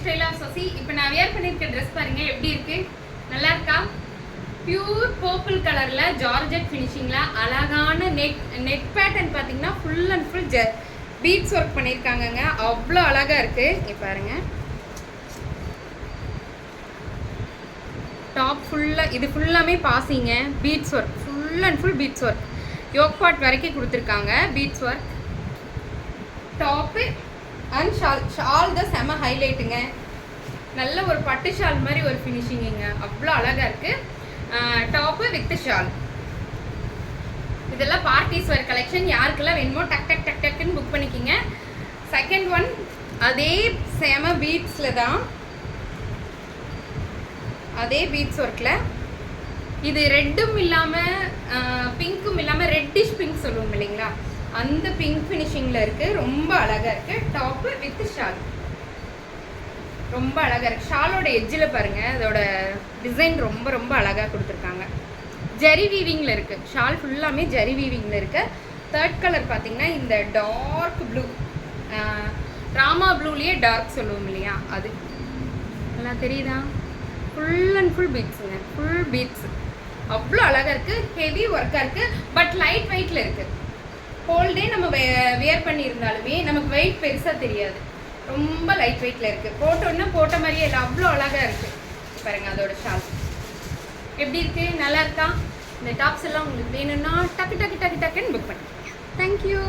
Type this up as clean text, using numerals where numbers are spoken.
Style of Sasi. இப்போ நான் wear பண்ணியிருக்க ட்ரெஸ் பாருங்க எப்படி இருக்கு, நல்லா இருக்கா? பியூர் பர்பிள் கலர்ல ஜார்ஜெட் ஃபினிஷிங்ல அழகான நெட் பேட்டர்ன் பார்த்தீங்கன்னா full and full beads work பண்ணியிருக்காங்கங்க. அவ்வளோ அழகா இருக்கு. இங்கே பாருங்க, டாப் ஃபுல்லாக இது ஃபுல்லாமே பாசிங்க, beads work, full and full beads work, yoke part வரைக்கும் கொடுத்துருக்காங்க beads work. Top and shawl தான் செம ஹைலைட்டுங்க. நல்ல ஒரு பட்டு ஷால் மாதிரி ஒரு ஃபினிஷிங்குங்க, அவ்வளோ அழகாக இருக்குது. Top with shawl. இதெல்லாம் பார்ட்டிஸ் வேர் கலெக்ஷன். யாருக்கெல்லாம் வேணுமோ டக் டக் டக் டக்குன்னு புக் பண்ணிக்கிங்க. செகண்ட் ஒன் அதே செம பீட்ஸில் தான், அதே பீட்ஸ் ஒர்க்கில். இது ரெட்டும் இல்லாமல் பிங்க்கும் இல்லாமல் ரெட்டிஷ் பிங்க் சொல்லுவோம் இல்லைங்களா, அந்த பிங்க் ஃபினிஷிங்கில் இருக்குது. ரொம்ப அழகாக இருக்குது. டாப்பு வித் ஷால் ரொம்ப அழகாக இருக்குது. ஷாலோட எட்ஜில் பாருங்கள், அதோட டிசைன் ரொம்ப ரொம்ப அழகாக கொடுத்துருக்காங்க. ஜரி வீவிங்கில் இருக்குது. ஷால் ஃபுல்லாமே ஜரி வீவிங்கில் இருக்குது. தேர்ட் கலர் பார்த்தீங்கன்னா இந்த டார்க் ப்ளூ, ராமா ப்ளூலேயே டார்க் சொல்லுவோம் இல்லையா, அது நல்லா தெரியுதா? ஃபுல் அண்ட் ஃபுல் பீட்ஸுங்க, ஃபுல் பீட்ஸ். அவ்வளோ அழகாக இருக்குது. ஹெவி ஒர்க்காக இருக்குது, பட் லைட் வெயிட்டில் இருக்குது. ஹோல் டே நம்ம வியர் பண்ணியிருந்தாலுமே நமக்கு வெயிட் பெருசாக தெரியாது. ரொம்ப லைட் வெயிட்டில் இருக்குது. போட்டோன்னா போட்ட மாதிரியே இல்லை, அவ்வளோ அழகாக இருக்குது. பாருங்கள் அதோட ஷால் எப்படி இருக்குது, நல்லா இருக்கா? இந்த டாப்ஸ் எல்லாம் உங்களுக்கு வேணும்னா டக்கு டக்கு டக்கு டக்குன்னு புக் பண்ணுங்க. தேங்க்யூ.